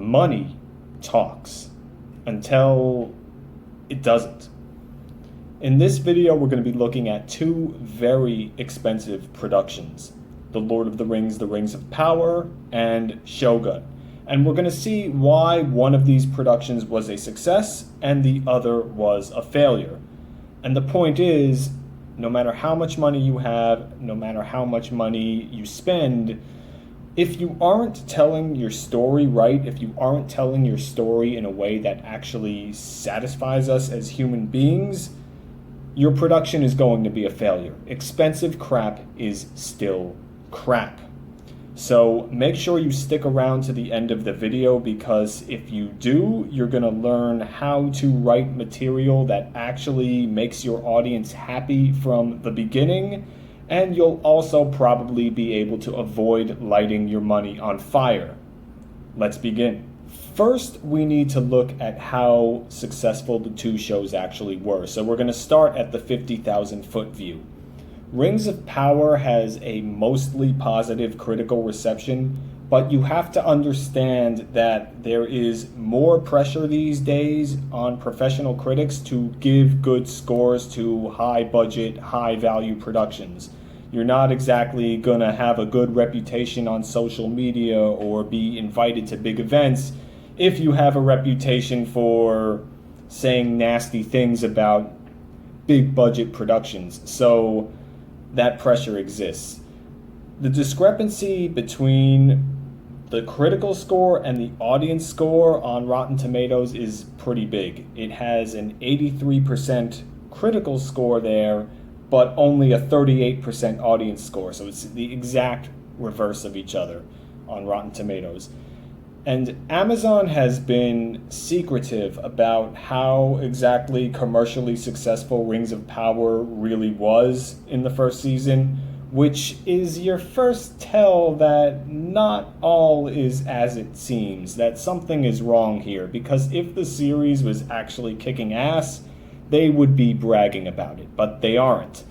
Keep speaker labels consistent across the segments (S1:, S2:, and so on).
S1: money talks until it doesn't. In this video, we're going to be looking at two very expensive productions, The Lord of the Rings, The Rings of Power, and Shogun. And we're going to see why one of these productions was a success and the other was a failure. And the point is, no matter how much money you have, no matter how much money you spend, if you aren't telling your story right, if you aren't telling your story in a way that actually satisfies us as human beings, your production is going to be a failure. Expensive crap is still crap. So make sure you stick around to the end of the video, because if you do, you're going to learn how to write material that actually makes your audience happy from the beginning, and you'll also probably be able to avoid lighting your money on fire. Let's begin. First, we need to look at how successful the two shows actually were. So we're going to start at the 50,000 foot view. Rings of Power has a mostly positive critical reception, but you have to understand that there is more pressure these days on professional critics to give good scores to high budget, high value productions. You're not exactly going to have a good reputation on social media or be invited to big events if you have a reputation for saying nasty things about big budget productions. So that pressure exists. The discrepancy between the critical score and the audience score on Rotten Tomatoes is pretty big. It has an 83% critical score there, but only a 38% audience score. So it's the exact reverse of each other on Rotten Tomatoes. And Amazon has been secretive about how exactly commercially successful Rings of Power really was in the first season, which is your first tell that not all is as it seems, that something is wrong here, because if the series was actually kicking ass, they would be bragging about it, but they aren't.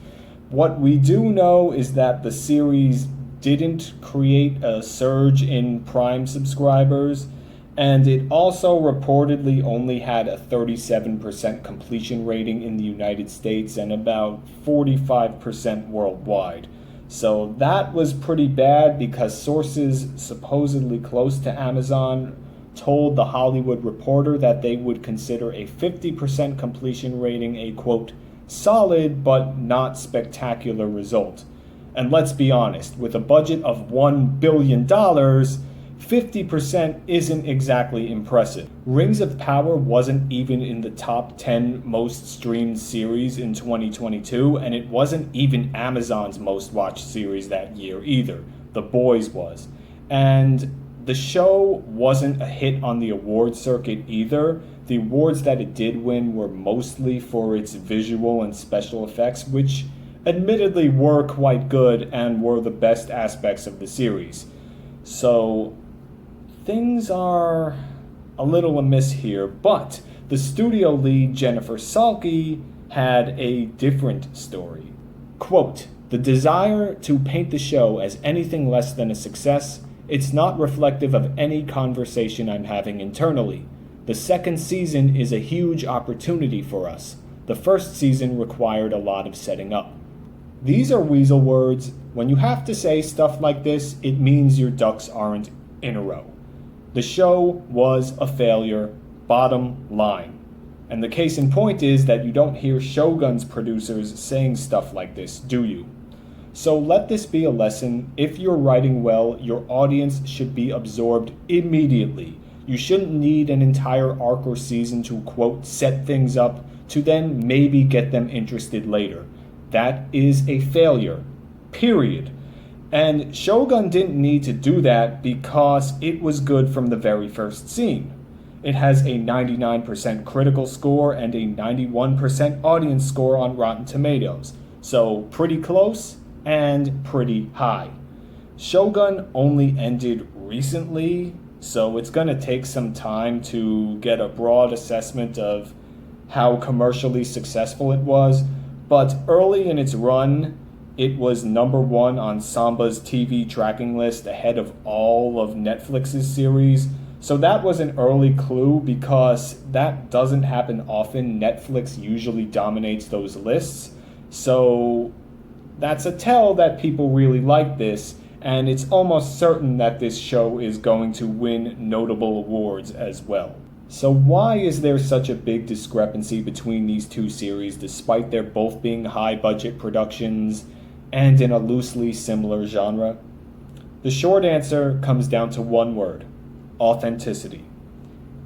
S1: What we do know is that the series didn't create a surge in Prime subscribers, and it also reportedly only had a 37% completion rating in the United States and about 45% worldwide. So that was pretty bad, because sources supposedly close to Amazon told The Hollywood Reporter that they would consider a 50% completion rating a, quote, solid but not spectacular result. And let's be honest, with a budget of $1 billion, 50% isn't exactly impressive. Rings of Power wasn't even in the top 10 most streamed series in 2022, and it wasn't even Amazon's most watched series that year either. The Boys was. And the show wasn't a hit on the award circuit either. The awards that it did win were mostly for its visual and special effects, which admittedly were quite good and were the best aspects of the series. So things are a little amiss here, but the studio lead Jennifer Salke had a different story. Quote, "The desire to paint the show as anything less than a success, it's not reflective of any conversation I'm having internally. The second season is a huge opportunity for us. The first season required a lot of setting up." These are weasel words. When you have to say stuff like this, it means your ducks aren't in a row. The show was a failure, bottom line. And the case in point is that you don't hear Shogun's producers saying stuff like this, do you? So let this be a lesson. If you're writing well, your audience should be absorbed immediately. You shouldn't need an entire arc or season to, quote, set things up to then maybe get them interested later. That is a failure, period. And Shogun didn't need to do that because it was good from the very first scene. It has a 99% critical score and a 91% audience score on Rotten Tomatoes. So pretty close and pretty high. Shogun only ended recently, so it's going to take some time to get a broad assessment of how commercially successful it was. But early in its run, it was #1 on Samba's TV tracking list, ahead of all of Netflix's series. So that was an early clue because that doesn't happen often. Netflix usually dominates those lists. So that's a tell that people really like this, and it's almost certain that this show is going to win notable awards as well. So why is there such a big discrepancy between these two series despite their both being high-budget productions and in a loosely similar genre? The short answer comes down to one word: authenticity.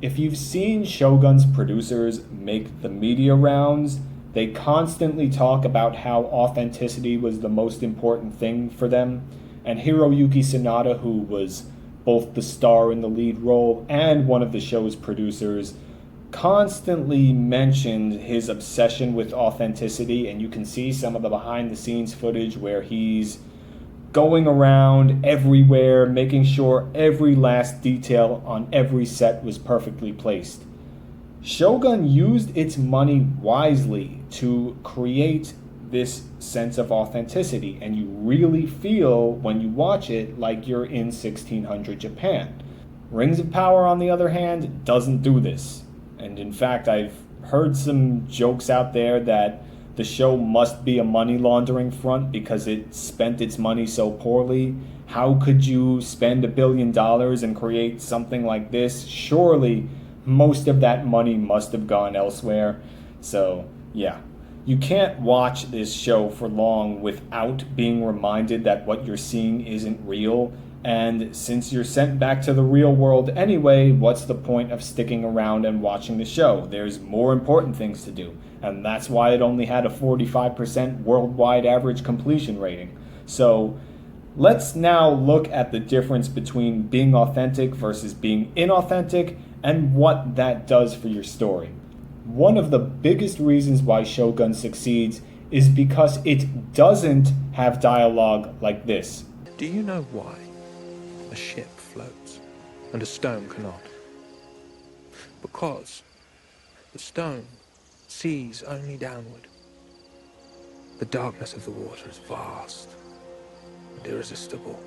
S1: If you've seen Shogun's producers make the media rounds, they constantly talk about how authenticity was the most important thing for them, and Hiroyuki Sanada, who was both the star in the lead role and one of the show's producers, constantly mentioned his obsession with authenticity, and you can see some of the behind-the-scenes footage where he's going around everywhere, making sure every last detail on every set was perfectly placed. Shogun used its money wisely to create this sense of authenticity, and you really feel when you watch it like you're in 1600 Japan. Rings of Power, on the other hand, doesn't do this. And in fact, I've heard some jokes out there that the show must be a money laundering front because it spent its money so poorly. How could you spend $1 billion and create something like this? Surely most of that money must have gone elsewhere. So, yeah. You can't watch this show for long without being reminded that what you're seeing isn't real. And since you're sent back to the real world anyway, what's the point of sticking around and watching the show? There's more important things to do. And that's why it only had a 45% worldwide average completion rating. So let's now look at the difference between being authentic versus being inauthentic and what that does for your story. One of the biggest reasons why Shogun succeeds is because it doesn't have dialogue like this.
S2: Do you know why a ship floats and a stone cannot? Because the stone sees only downward. The darkness of the water is vast and irresistible.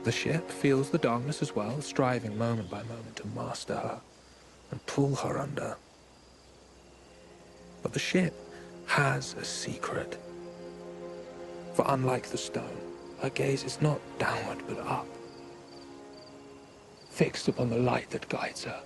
S2: The ship feels the darkness as well, striving moment by moment to master her and pull her under. But the ship has a secret. For unlike the stone, her gaze is not downward but up, fixed upon the light that guides her,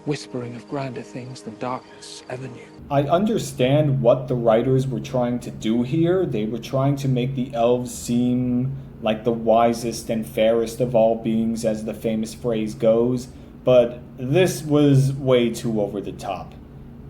S2: whispering of grander things than darkness ever knew.
S1: I understand what the writers were trying to do here. They were trying to make the elves seem like the wisest and fairest of all beings, as the famous phrase goes, but this was way too over the top.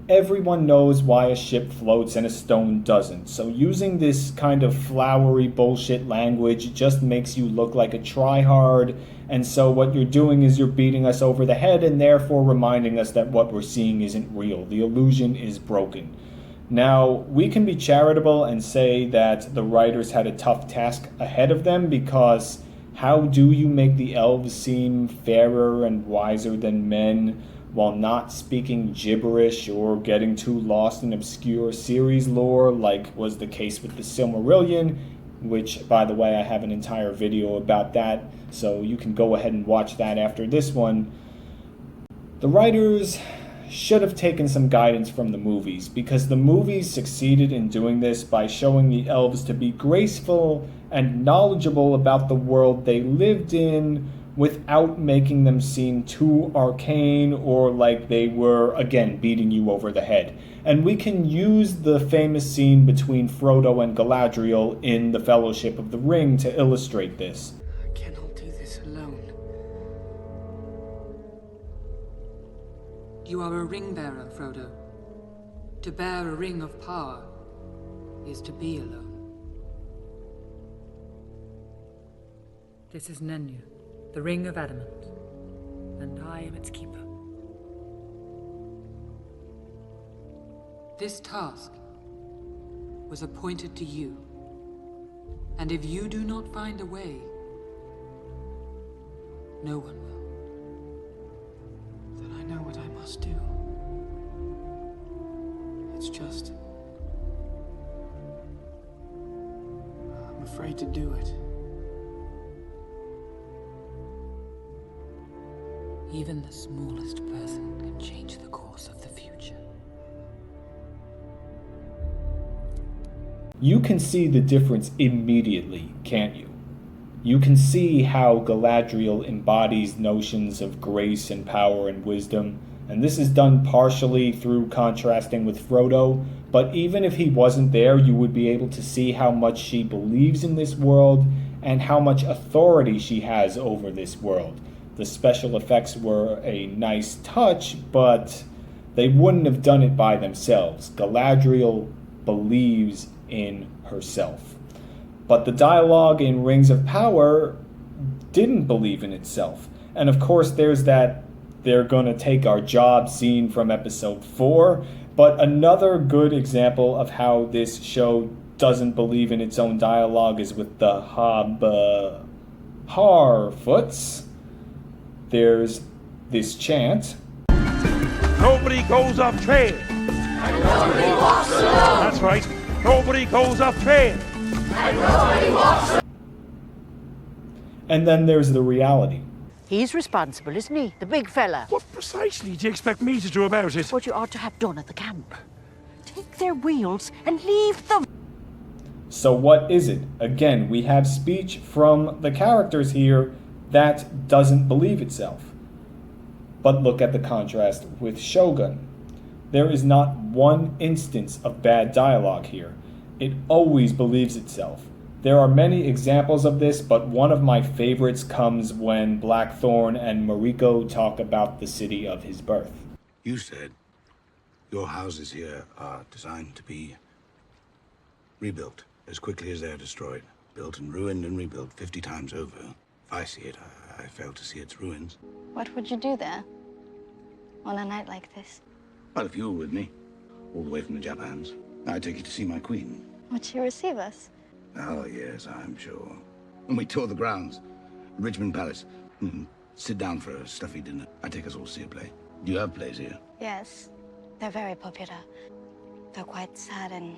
S1: Everyone knows why a ship floats and a stone doesn't, so using this kind of flowery bullshit language just makes you look like a tryhard, and so what you're doing is you're beating us over the head and therefore reminding us that what we're seeing isn't real. The illusion is broken. Now, we can be charitable and say that the writers had a tough task ahead of them, because how do you make the elves seem fairer and wiser than men while not speaking gibberish or getting too lost in obscure series lore like was the case with the Silmarillion, which, by the way, I have an entire video about that, so you can go ahead and watch that after this one. The writers should have taken some guidance from the movies, because the movies succeeded in doing this by showing the elves to be graceful and knowledgeable about the world they lived in without making them seem too arcane or like they were, again, beating you over the head. And we can use the famous scene between Frodo and Galadriel in The Fellowship of the Ring to illustrate this.
S3: I cannot do this alone. You are a ring bearer, Frodo. To bear a ring of power is to be alone.
S4: This is Nenu, the Ring of Adamant, and I am its keeper.
S3: This task was appointed to you, and if you do not find a way, no one will. Then I know what I must do. It's just, I'm afraid to do it. Even the smallest person can change the course of the future.
S1: You can see the difference immediately, can't you? You can see how Galadriel embodies notions of grace and power and wisdom, and this is done partially through contrasting with Frodo, but even if he wasn't there, you would be able to see how much she believes in this world and how much authority she has over this world. The special effects were a nice touch, but they wouldn't have done it by themselves. Galadriel believes in herself. But the dialogue in Rings of Power didn't believe in itself. And of course there's that they're gonna take our job scene from episode 4, but another good example of how this show doesn't believe in its own dialogue is with the Harfoots. There's this chant.
S5: Nobody goes off trail. And nobody walks alone. That's right. Nobody goes off trail. And nobody walks alone.
S1: And then there's the reality.
S6: He's responsible, isn't he? The big fella.
S5: What precisely do you expect me to do about it?
S6: What you ought to have done at the camp. Take their wheels and leave them.
S1: So what is it? Again, we have speech from the characters here that doesn't believe itself. But look at the contrast with Shogun. There is not one instance of bad dialogue here. It always believes itself. There are many examples of this, but one of my favorites comes when Blackthorne and Mariko talk about the city of his birth.
S7: You said your houses here are designed to be rebuilt as quickly as they are destroyed. Built and ruined and rebuilt 50 times over. If I see it, I fail to see its ruins.
S8: What would you do there on a night like this?
S7: Well, if you were with me, all the way from the Japans, I'd take you to see my queen.
S8: Would she receive us?
S7: Oh, yes, I'm sure. And we tour the grounds. Richmond Palace. Sit down for a stuffy dinner. I'd take us all to see a play. Do you have plays here?
S8: Yes, they're very popular. They're quite sad and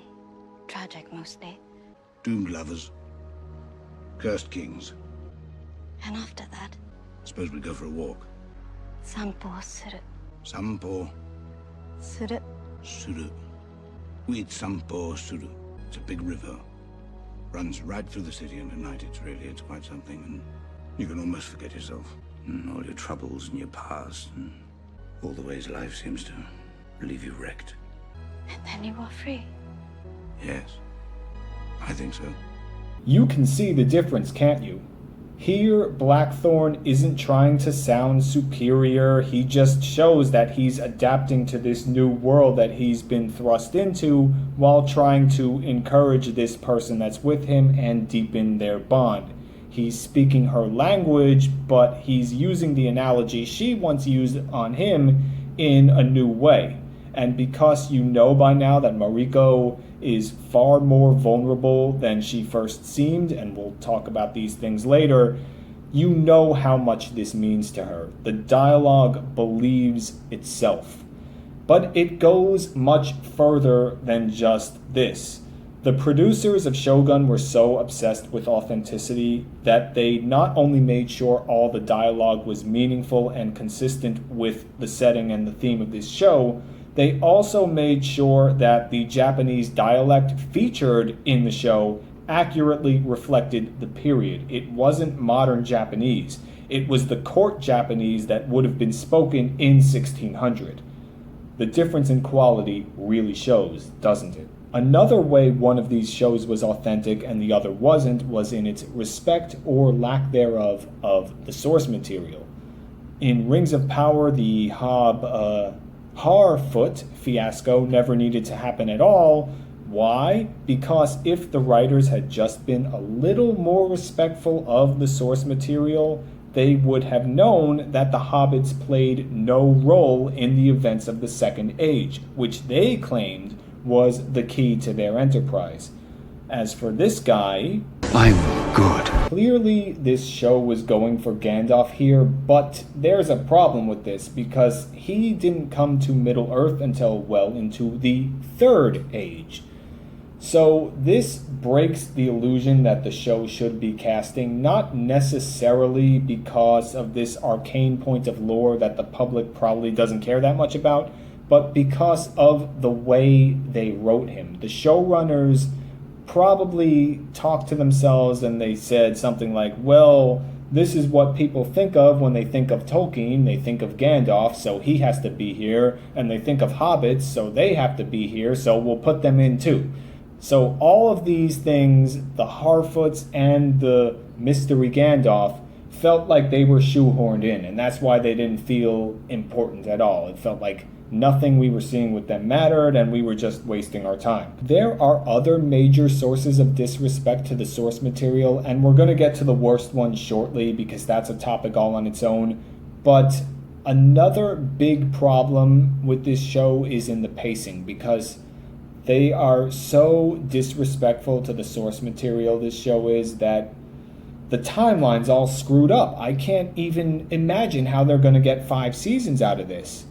S8: tragic mostly.
S7: Doomed lovers. Cursed kings.
S8: And after that,
S7: Suppose we go for a walk.
S8: Sampo suru.
S7: Sampo
S8: Suru.
S7: Suru. Uit Sampo Suru. It's a big river. Runs right through the city, and at night it's quite something, and you can almost forget yourself. And all your troubles and your past, and all the ways life seems to leave you wrecked.
S8: And then you are free.
S7: Yes, I think so.
S1: You can see the difference, can't you? Here, Blackthorne isn't trying to sound superior, he just shows that he's adapting to this new world that he's been thrust into while trying to encourage this person that's with him and deepen their bond. He's speaking her language, but he's using the analogy she once used on him in a new way. And because you know by now that Mariko is far more vulnerable than she first seemed, and we'll talk about these things later, you know how much this means to her. The dialogue believes itself. But it goes much further than just this. The producers of Shogun were so obsessed with authenticity that they not only made sure all the dialogue was meaningful and consistent with the setting and the theme of this show, they also made sure that the Japanese dialect featured in the show accurately reflected the period. It wasn't modern Japanese. It was the court Japanese that would have been spoken in 1600. The difference in quality really shows, doesn't it? Another way one of these shows was authentic and the other wasn't was in its respect or lack thereof of the source material. In Rings of Power, the Harfoot fiasco never needed to happen at all. Why? Because if the writers had just been a little more respectful of the source material, they would have known that the hobbits played no role in the events of the Second Age, which they claimed was the key to their enterprise. As for this guy,
S7: I'm good.
S1: Clearly this show was going for Gandalf here, but there's a problem with this because he didn't come to Middle-earth until well into the Third Age. So this breaks the illusion that the show should be casting, not necessarily because of this arcane point of lore that the public probably doesn't care that much about, but because of the way they wrote him. The showrunners probably talked to themselves and they said something like, well, this is what people think of when they think of Tolkien. They think of Gandalf, so he has to be here. And they think of hobbits, so they have to be here, so we'll put them in too. So all of these things, the Harfoots and the mystery Gandalf, felt like they were shoehorned in. And that's why they didn't feel important at all. It felt like nothing we were seeing with them mattered, and we were just wasting our time. There are other major sources of disrespect to the source material, and we're going to get to the worst one shortly because that's a topic all on its own. But another big problem with this show is in the pacing, because they are so disrespectful to the source material this show is that the timeline's all screwed up. I can't even imagine how they're going to get 5 seasons out of this.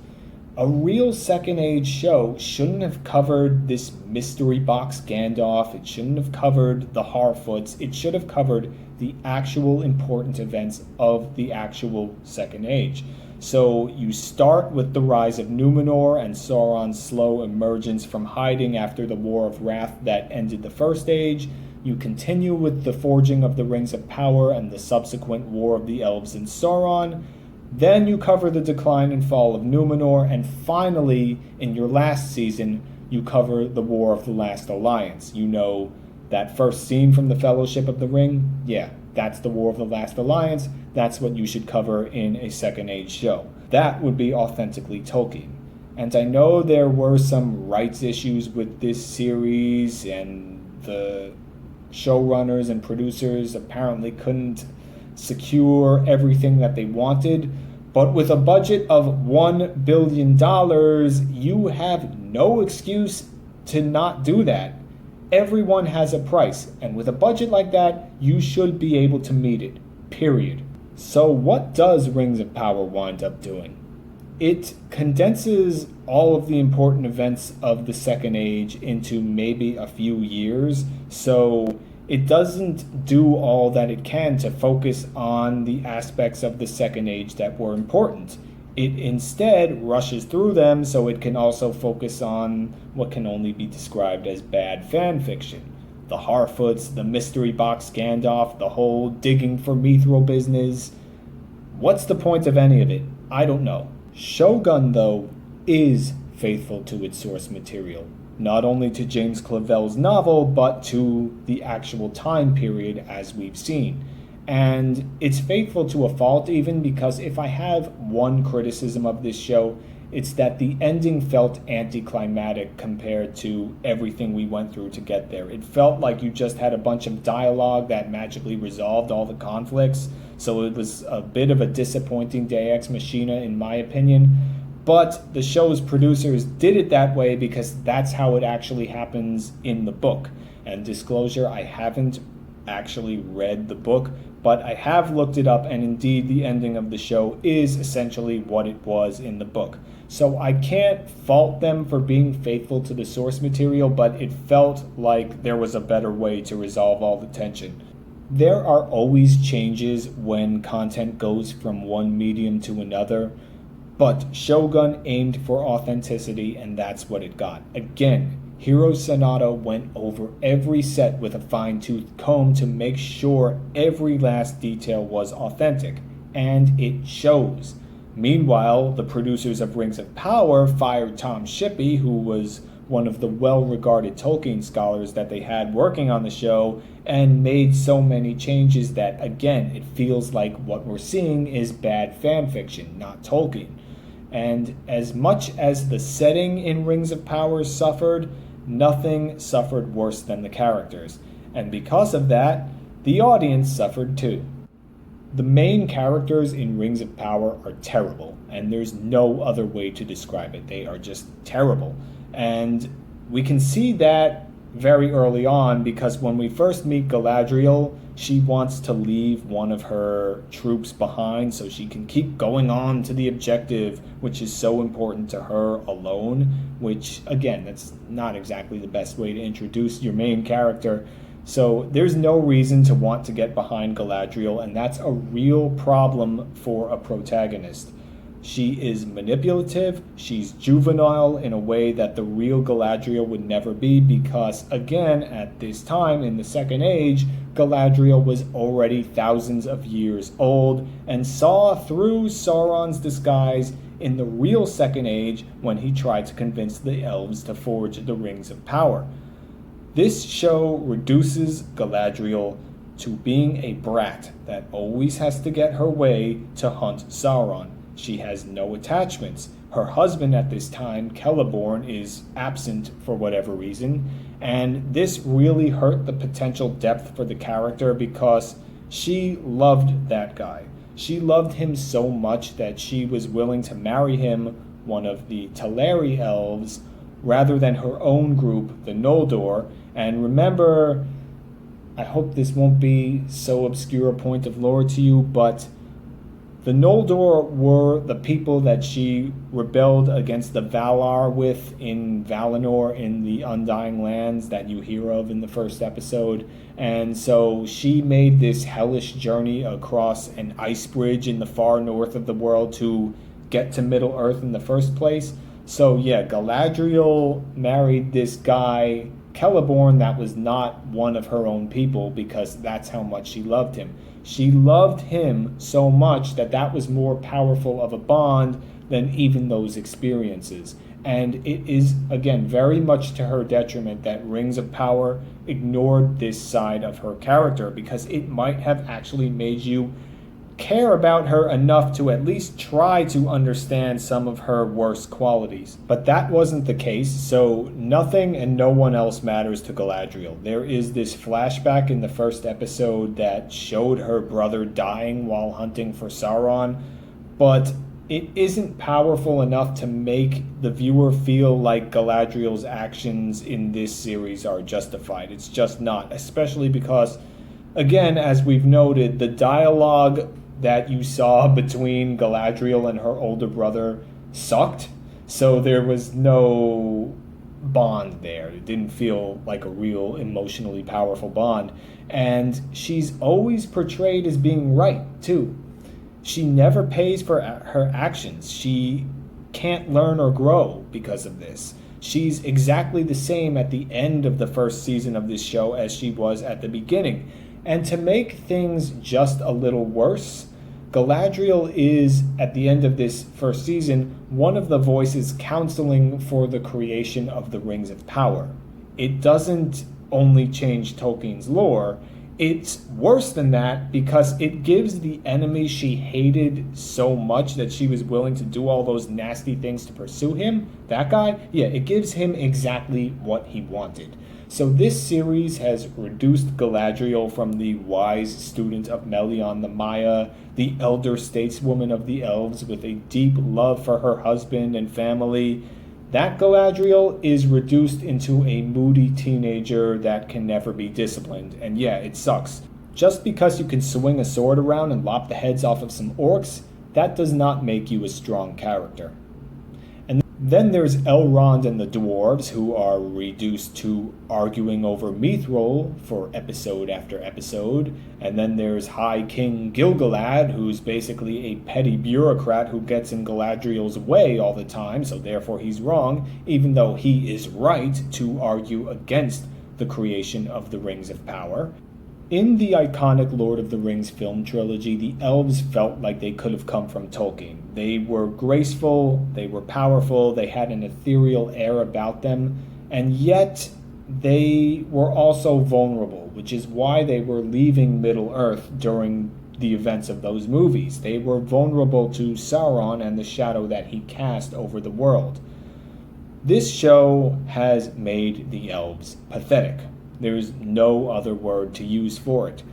S1: A real Second Age show shouldn't have covered this mystery box Gandalf. It shouldn't have covered the Harfoots. It should have covered the actual important events of the actual Second Age. So you start with the rise of Numenor and Sauron's slow emergence from hiding after the War of Wrath that ended the First Age. You continue with the forging of the Rings of Power and the subsequent War of the Elves and Sauron. Then you cover the decline and fall of Numenor, and finally, in your last season, you cover the War of the Last Alliance. You know that first scene from the Fellowship of the Ring? Yeah, that's the War of the Last Alliance. That's what you should cover in a Second Age show. That would be authentically Tolkien. And I know there were some rights issues with this series, and the showrunners and producers apparently couldn't secure everything that they wanted, but with a budget of $1 billion, you have no excuse to not do that. Everyone has a price, and with a budget like that, you should be able to meet it, period. So what does Rings of Power wind up doing? It condenses all of the important events of the Second Age into maybe a few years, so it doesn't do all that it can to focus on the aspects of the Second Age that were important. It instead rushes through them so it can also focus on what can only be described as bad fan fiction. The Harfoots, the mystery box Gandalf, the whole digging for mithril business. What's the point of any of it? I don't know. Shogun, though, is faithful to its source material. Not only to James Clavell's novel, but to the actual time period as we've seen. And it's faithful to a fault even, because if I have one criticism of this show, it's that the ending felt anticlimactic compared to everything we went through to get there. It felt like you just had a bunch of dialogue that magically resolved all the conflicts, so it was a bit of a disappointing Deus Ex Machina in my opinion. But the show's producers did it that way because that's how it actually happens in the book. And disclosure, I haven't actually read the book, but I have looked it up, and indeed the ending of the show is essentially what it was in the book. So I can't fault them for being faithful to the source material, but it felt like there was a better way to resolve all the tension. There are always changes when content goes from one medium to another, but Shogun aimed for authenticity, and that's what it got. Again, Hiro Sanada went over every set with a fine-tooth comb to make sure every last detail was authentic, and it shows. Meanwhile, the producers of Rings of Power fired Tom Shippey, who was one of the well-regarded Tolkien scholars that they had working on the show, and made so many changes that, again, it feels like what we're seeing is bad fan fiction, not Tolkien. And as much as the setting in Rings of Power suffered, nothing suffered worse than the characters. And because of that, the audience suffered too. The main characters in Rings of Power are terrible, and there's no other way to describe it. They are just terrible. And we can see that very early on, because when we first meet Guyladriel, She wants to leave one of her troops behind so she can keep going on to the objective, which is so important to her alone, which, again, that's not exactly the best way to introduce your main character. So there's no reason to want to get behind Guyladriel, and that's a real problem for a protagonist. She is manipulative, she's juvenile in a way that the real Guyladriel would never be, because, again, at this time in the Second Age, Guyladriel was already thousands of years old and saw through Sauron's disguise in the real Second Age when he tried to convince the elves to forge the Rings of Power. This show reduces Guyladriel to being a brat that always has to get her way to hunt Sauron. She has no attachments. Her husband at this time, Celeborn, is absent for whatever reason, and this really hurt the potential depth for the character because she loved that guy. She loved him so much that she was willing to marry him, one of the Teleri elves, rather than her own group, the Noldor. And remember, I hope this won't be so obscure a point of lore to you, but the Noldor were the people that she rebelled against the Valar with in Valinor in the Undying Lands that you hear of in the first episode. And so she made this hellish journey across an ice bridge in the far north of the world to get to Middle-earth in the first place. So yeah, Galadriel married this guy, Celeborn, that was not one of her own people because that's how much she loved him. She loved him so much that that was more powerful of a bond than even those experiences. And it is, again, very much to her detriment that Rings of Power ignored this side of her character, because it might have actually made you care about her enough to at least try to understand some of her worst qualities. But that wasn't the case, so nothing and no one else matters to Galadriel. There is this flashback in the first episode that showed her brother dying while hunting for Sauron, but it isn't powerful enough to make the viewer feel like Galadriel's actions in this series are justified. It's just not, especially because, again, as we've noted, the dialogue that you saw between Galadriel and her older brother sucked, so there was no bond there. It didn't feel like a real emotionally powerful bond. And she's always portrayed as being right, too. She never pays for her actions. She can't learn or grow because of this. She's exactly the same at the end of the first season of this show as she was at the beginning. And to make things just a little worse, Galadriel is, at the end of this first season, one of the voices counseling for the creation of the Rings of Power. It doesn't only change Tolkien's lore, it's worse than that because it gives the enemy she hated so much that she was willing to do all those nasty things to pursue him, that guy, yeah, it gives him exactly what he wanted. So this series has reduced Galadriel from the wise student of Melion the Maya, the elder stateswoman of the elves with a deep love for her husband and family. That Galadriel is reduced into a moody teenager that can never be disciplined. And yeah, it sucks. Just because you can swing a sword around and lop the heads off of some orcs, that does not make you a strong character. And then there's Elrond and the dwarves, who are reduced to arguing over Mithril for episode after episode. And then there's High King Gil-galad, who's basically a petty bureaucrat who gets in Galadriel's way all the time, so therefore he's wrong, even though he is right to argue against the creation of the Rings of Power. In the iconic Lord of the Rings film trilogy, the elves felt like they could have come from Tolkien. They were graceful, they were powerful, they had an ethereal air about them, and yet they were also vulnerable, which is why they were leaving Middle-earth during the events of those movies. They were vulnerable to Sauron and the shadow that he cast over the world. This show has made the elves pathetic. There's no other word to use for it.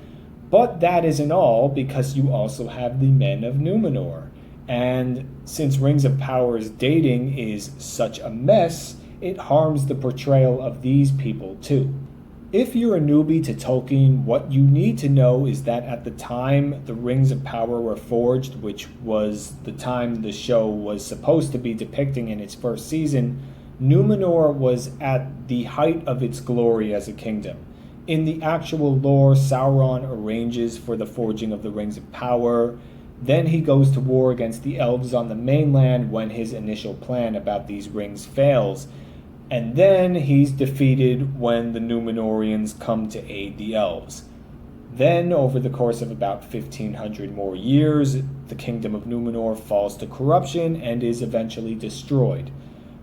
S1: But that isn't all, because you also have the Men of Numenor. And since Rings of Power's dating is such a mess, it harms the portrayal of these people too. If you're a newbie to Tolkien, what you need to know is that at the time the Rings of Power were forged, which was the time the show was supposed to be depicting in its first season, Numenor was at the height of its glory as a kingdom. In the actual lore, Sauron arranges for the forging of the Rings of Power. Then he goes to war against the elves on the mainland when his initial plan about these rings fails. And then he's defeated when the Númenóreans come to aid the elves. Then, over the course of about 1500 more years, the kingdom of Numenor falls to corruption and is eventually destroyed.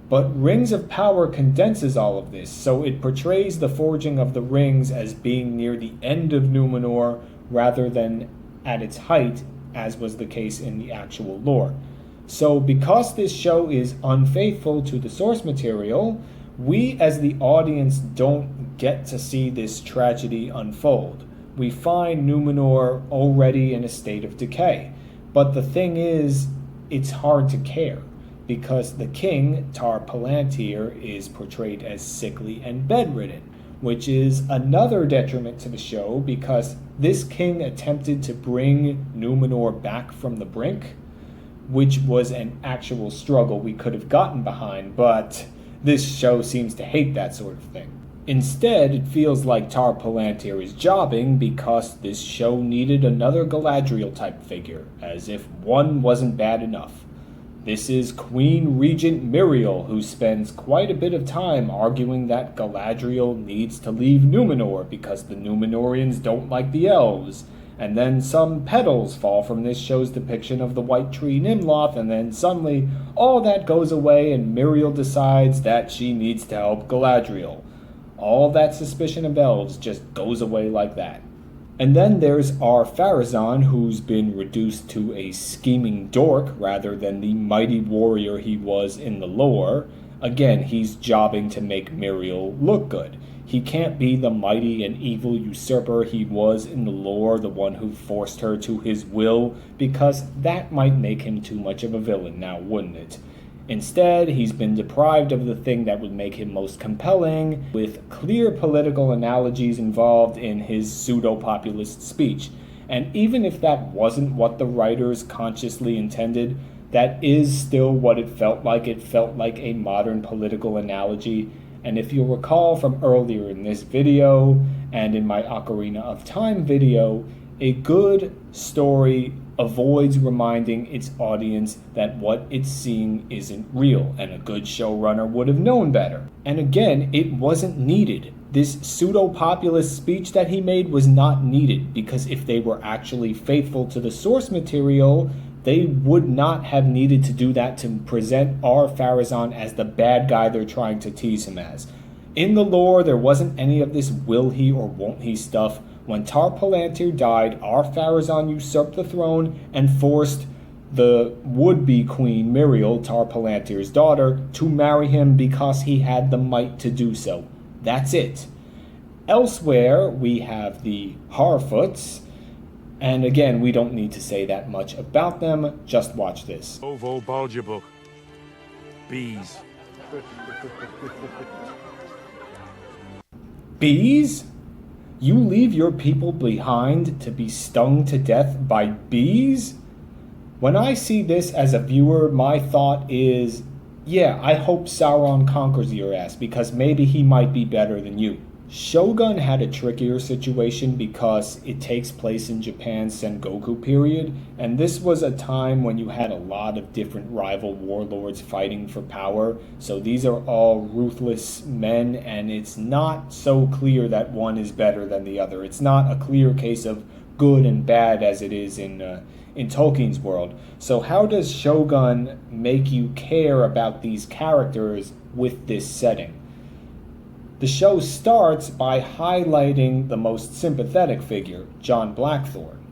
S1: But Rings of Power condenses all of this, so it portrays the forging of the rings as being near the end of Numenor rather than at its height, as was the case in the actual lore. So because this show is unfaithful to the source material, we as the audience don't get to see this tragedy unfold. We find Numenor already in a state of decay. But the thing is, it's hard to care, because the king, Tar-Palantir, is portrayed as sickly and bedridden, which is another detriment to the show because this king attempted to bring Numenor back from the brink, which was an actual struggle we could have gotten behind, but this show seems to hate that sort of thing. Instead, it feels like Tar-Palantir is jobbing because this show needed another Guyladriel type figure, as if one wasn't bad enough. This is Queen Regent Miriel, who spends quite a bit of time arguing that Galadriel needs to leave Numenor because the Númenóreans don't like the elves. And then some petals fall from this show's depiction of the white tree Nimloth, and then suddenly all that goes away and Miriel decides that she needs to help Galadriel. All that suspicion of elves just goes away like that. And then there's Ar-Pharazon, who's been reduced to a scheming dork rather than the mighty warrior he was in the lore. Again, he's jobbing to make Miriel look good. He can't be the mighty and evil usurper he was in the lore, the one who forced her to his will, because that might make him too much of a villain now, wouldn't it? Instead, he's been deprived of the thing that would make him most compelling, with clear political analogies involved in his pseudo-populist speech. And even if that wasn't what the writers consciously intended, that is still what it felt like. It felt like a modern political analogy. And if you'll recall from earlier in this video, and in my Ocarina of Time video, a good story avoids reminding its audience that what it's seeing isn't real, and a good showrunner would have known better. And again, it wasn't needed. This pseudo-populist speech that he made was not needed, because if they were actually faithful to the source material, they would not have needed to do that to present Ar-Pharazon as the bad guy they're trying to tease him as. In the lore, there wasn't any of this will he or won't he stuff. When Tar-Palantir died, Ar-Pharazon usurped the throne and forced the would-be queen, Miriel, Tar-Palantir's daughter, to marry him because he had the might to do so. That's it. Elsewhere, we have the Harfoots, and again, we don't need to say that much about them, just watch this.
S5: Ovo Bulger book. Bees.
S1: Bees? You leave your people behind to be stung to death by bees? When I see this as a viewer, my thought is, yeah, I hope Sauron conquers your ass, because maybe he might be better than you. Shogun had a trickier situation because it takes place in Japan's Sengoku period, and this was a time when you had a lot of different rival warlords fighting for power, so these are all ruthless men, and it's not so clear that one is better than the other. It's not a clear case of good and bad as it is in Tolkien's world. So how does Shogun make you care about these characters with this setting? The show starts by highlighting the most sympathetic figure, John Blackthorne,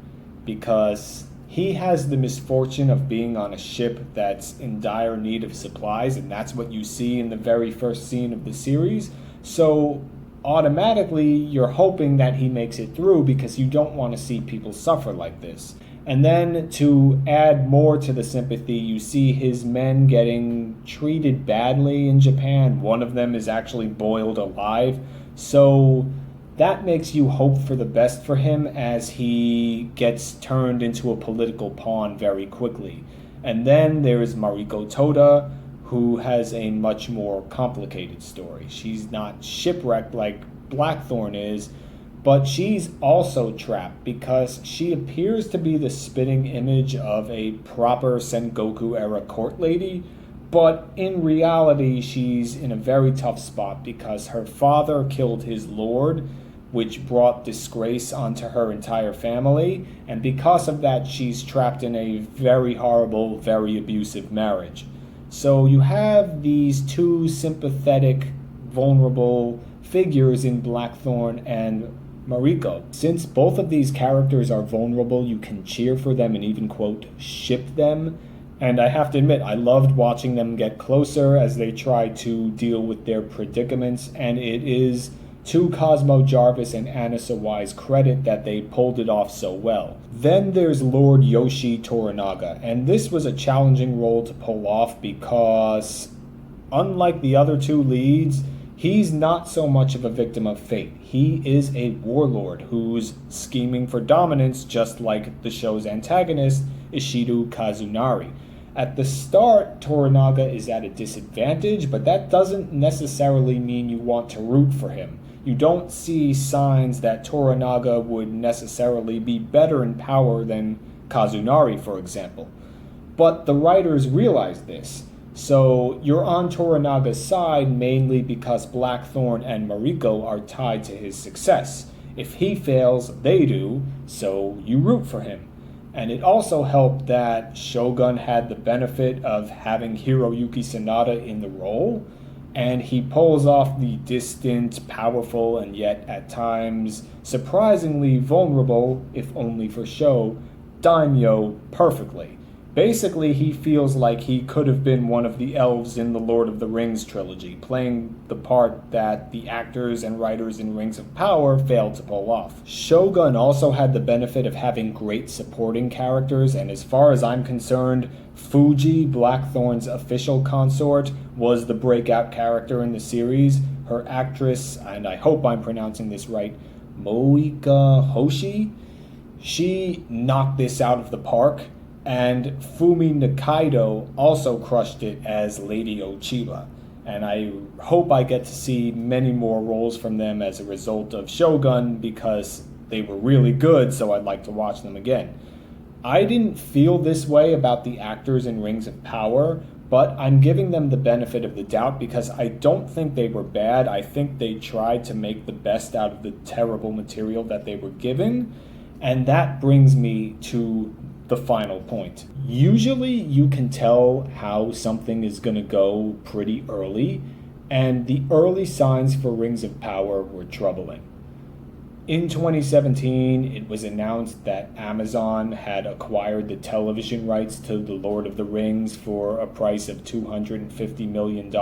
S1: because he has the misfortune of being on a ship that's in dire need of supplies, and that's what you see in the very first scene of the series. So automatically you're hoping that he makes it through because you don't want to see people suffer like this. And then to add more to the sympathy, you see his men getting treated badly in Japan. One of them is actually boiled alive. So that makes you hope for the best for him as he gets turned into a political pawn very quickly. And then there is Mariko Toda, who has a much more complicated story. She's not shipwrecked like Blackthorne is, but she's also trapped because she appears to be the spitting image of a proper Sengoku-era court lady, but in reality she's in a very tough spot because her father killed his lord, which brought disgrace onto her entire family, and because of that she's trapped in a very horrible, very abusive marriage. So you have these two sympathetic, vulnerable figures in Blackthorne and Mariko. Since both of these characters are vulnerable, you can cheer for them and even, quote, ship them. And I have to admit, I loved watching them get closer as they try to deal with their predicaments, and it is to Cosmo Jarvis and Anna Sawai's credit that they pulled it off so well. Then there's Lord Yoshii Toranaga, and this was a challenging role to pull off because, unlike the other two leads, he's not so much of a victim of fate. He is a warlord who's scheming for dominance, just like the show's antagonist, Ishido Kazunari. At the start, Toranaga is at a disadvantage, but that doesn't necessarily mean you want to root for him. You don't see signs that Toranaga would necessarily be better in power than Kazunari, for example. But the writers realize this. So you're on Toranaga's side mainly because Blackthorne and Mariko are tied to his success. If he fails, they do, so you root for him. And it also helped that Shogun had the benefit of having Hiroyuki Sanada in the role, and he pulls off the distant, powerful, and yet at times surprisingly vulnerable, if only for show, daimyo perfectly. Basically, he feels like he could have been one of the elves in the Lord of the Rings trilogy, playing the part that the actors and writers in Rings of Power failed to pull off. Shogun also had the benefit of having great supporting characters, and as far as I'm concerned, Fuji, Blackthorne's official consort, was the breakout character in the series. Her actress, and I hope I'm pronouncing this right, Moika Hoshi, she knocked this out of the park. And Fumi Nikaido also crushed it as Lady Ochiba. And I hope I get to see many more roles from them as a result of Shogun because they were really good, so I'd like to watch them again. I didn't feel this way about the actors in Rings of Power, but I'm giving them the benefit of the doubt because I don't think they were bad. I think they tried to make the best out of the terrible material that they were given. And that brings me to the final point. Usually you can tell how something is going to go pretty early, and the early signs for Rings of Power were troubling. In 2017, it was announced that Amazon had acquired the television rights to The Lord of the Rings for a price of $250 million,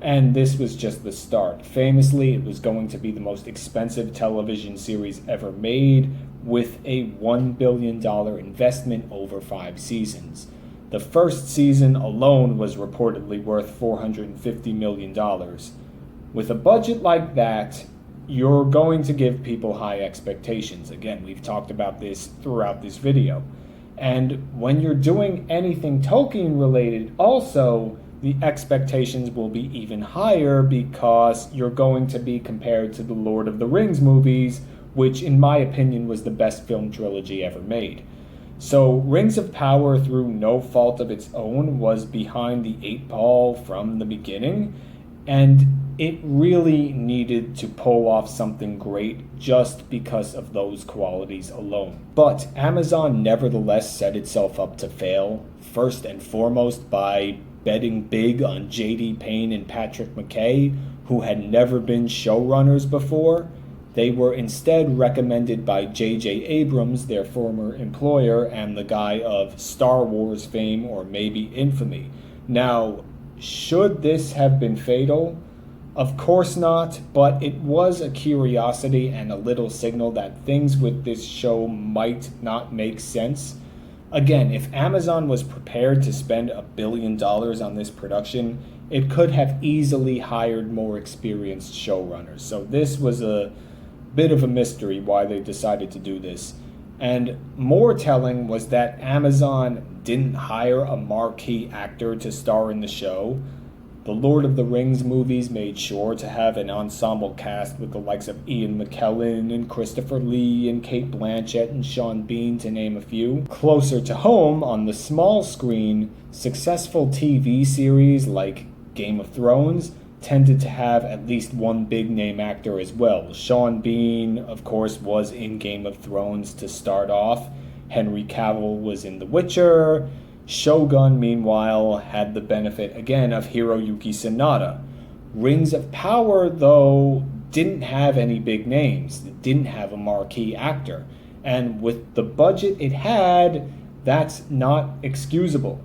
S1: and this was just the start. Famously, it was going to be the most expensive television series ever made, with a $1 billion investment over 5 seasons. The first season alone was reportedly worth $450 million. With a budget like that, you're going to give people high expectations. Again, we've talked about this throughout this video. And when you're doing anything Tolkien related, also, the expectations will be even higher because you're going to be compared to the Lord of the Rings movies, which in my opinion was the best film trilogy ever made. So Rings of Power, through no fault of its own, was behind the 8 ball from the beginning, and it really needed to pull off something great just because of those qualities alone. But Amazon nevertheless set itself up to fail, first and foremost by betting big on J.D. Payne and Patrick McKay, who had never been showrunners before. They were instead recommended by J.J. Abrams, their former employer, and the guy of Star Wars fame or maybe infamy. Now, should this have been fatal? Of course not, but it was a curiosity and a little signal that things with this show might not make sense. Again, if Amazon was prepared to spend $1 billion on this production, it could have easily hired more experienced showrunners. So this was a bit of a mystery why they decided to do this. And more telling was that Amazon didn't hire a marquee actor to star in the show. The Lord of the Rings movies made sure to have an ensemble cast with the likes of Ian McKellen and Christopher Lee and Cate Blanchett and Sean Bean, to name a few. Closer to home, on the small screen, successful TV series like Game of Thrones tended to have at least one big-name actor as well. Sean Bean, of course, was in Game of Thrones to start off. Henry Cavill was in The Witcher. Shogun, meanwhile, had the benefit, again, of Hiroyuki Sanada. Rings of Power, though, didn't have any big names. It didn't have a marquee actor. And with the budget it had, that's not excusable.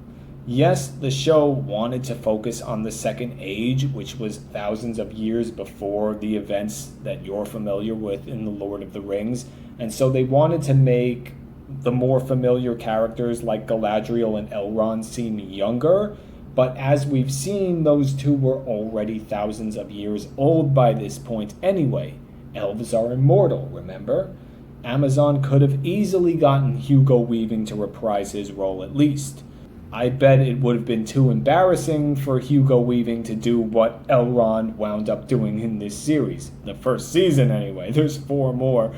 S1: Yes, the show wanted to focus on the Second Age, which was thousands of years before the events that you're familiar with in The Lord of the Rings, and so they wanted to make the more familiar characters like Galadriel and Elrond seem younger, but as we've seen, those two were already thousands of years old by this point anyway. Elves are immortal, remember? Amazon could have easily gotten Hugo Weaving to reprise his role at least. I bet it would have been too embarrassing for Hugo Weaving to do what Elrond wound up doing in this series. The first season anyway, there's 4 more.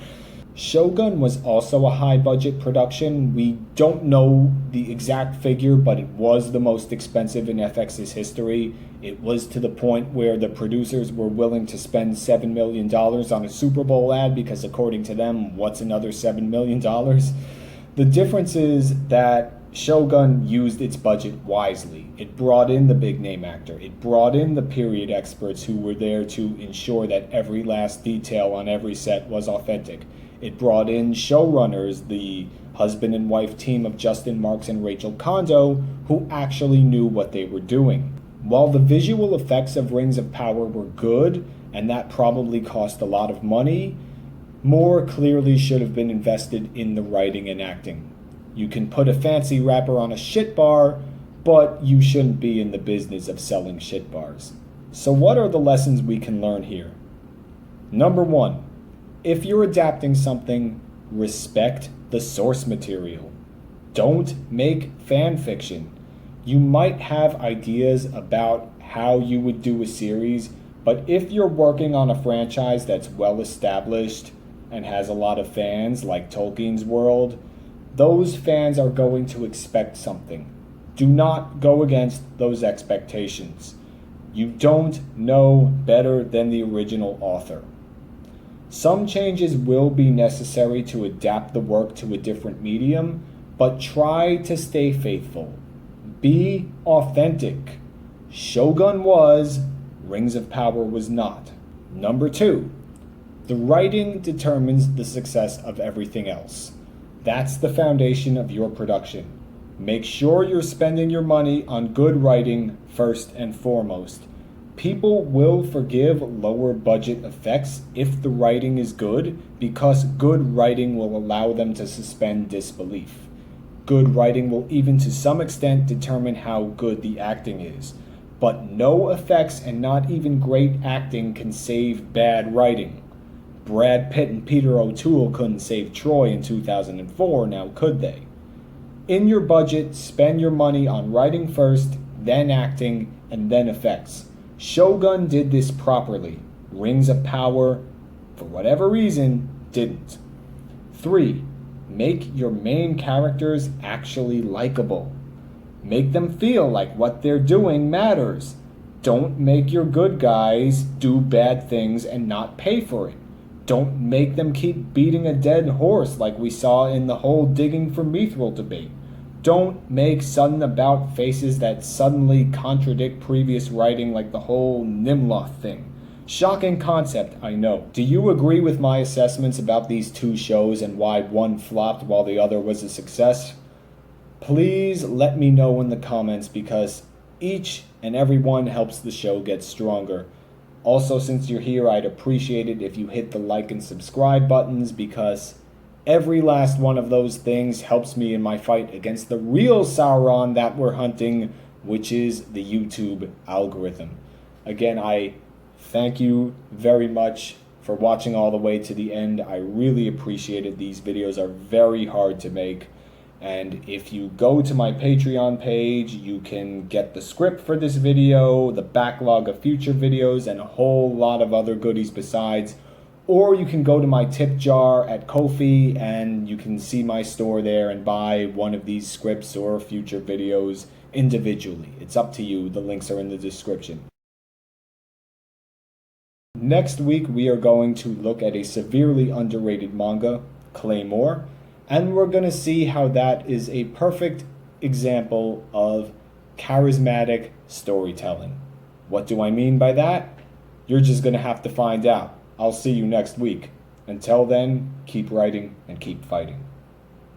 S1: Shogun was also a high-budget production. We don't know the exact figure, but it was the most expensive in FX's history. It was to the point where the producers were willing to spend $7 million on a Super Bowl ad because, according to them, what's another $7 million? The difference is that Shogun used its budget wisely. It brought in the big-name actor. It brought in the period experts who were there to ensure that every last detail on every set was authentic. It brought in showrunners, the husband and wife team of Justin Marks and Rachel Kondo, who actually knew what they were doing. While the visual effects of Rings of Power were good, and that probably cost a lot of money, more clearly should have been invested in the writing and acting. You can put a fancy wrapper on a shit bar, but you shouldn't be in the business of selling shit bars. So what are the lessons we can learn here? Number 1, if you're adapting something, respect the source material. Don't make fan fiction. You might have ideas about how you would do a series, but if you're working on a franchise that's well established and has a lot of fans, like Tolkien's world, those fans are going to expect something. Do not go against those expectations. You don't know better than the original author. Some changes will be necessary to adapt the work to a different medium, but try to stay faithful. Be authentic. Shogun was, Rings of Power was not. Number 2, the writing determines the success of everything else. That's the foundation of your production. Make sure you're spending your money on good writing first and foremost. People will forgive lower budget effects if the writing is good, because good writing will allow them to suspend disbelief. Good writing will even to some extent determine how good the acting is. But no effects and not even great acting can save bad writing. Brad Pitt and Peter O'Toole couldn't save Troy in 2004, now could they? In your budget, spend your money on writing first, then acting, and then effects. Shogun did this properly. Rings of Power, for whatever reason, didn't. 3, make your main characters actually likable. Make them feel like what they're doing matters. Don't make your good guys do bad things and not pay for it. Don't make them keep beating a dead horse like we saw in the whole digging for Mithril debate. Don't make sudden about faces that suddenly contradict previous writing like the whole Nimloth thing. Shocking concept, I know. Do you agree with my assessments about these 2 shows and why one flopped while the other was a success? Please let me know in the comments, because each and every one helps the show get stronger. Also, since you're here, I'd appreciate it if you hit the like and subscribe buttons, because every last one of those things helps me in my fight against the real Sauron that we're hunting, which is the YouTube algorithm. Again, I thank you very much for for watching all the way to the end. I really appreciate it. These videos are very hard to make. And if you go to my Patreon page, you can get the script for this video, the backlog of future videos, and a whole lot of other goodies besides. Or you can go to my tip jar at Ko-fi and you can see my store there and buy one of these scripts or future videos individually. It's up to you. The links are in the description. Next week, we are going to look at a severely underrated manga, Claymore. And we're going to see how that is a perfect example of charismatic storytelling. What do I mean by that? You're just going to have to find out. I'll see you next week. Until then, keep writing and keep fighting.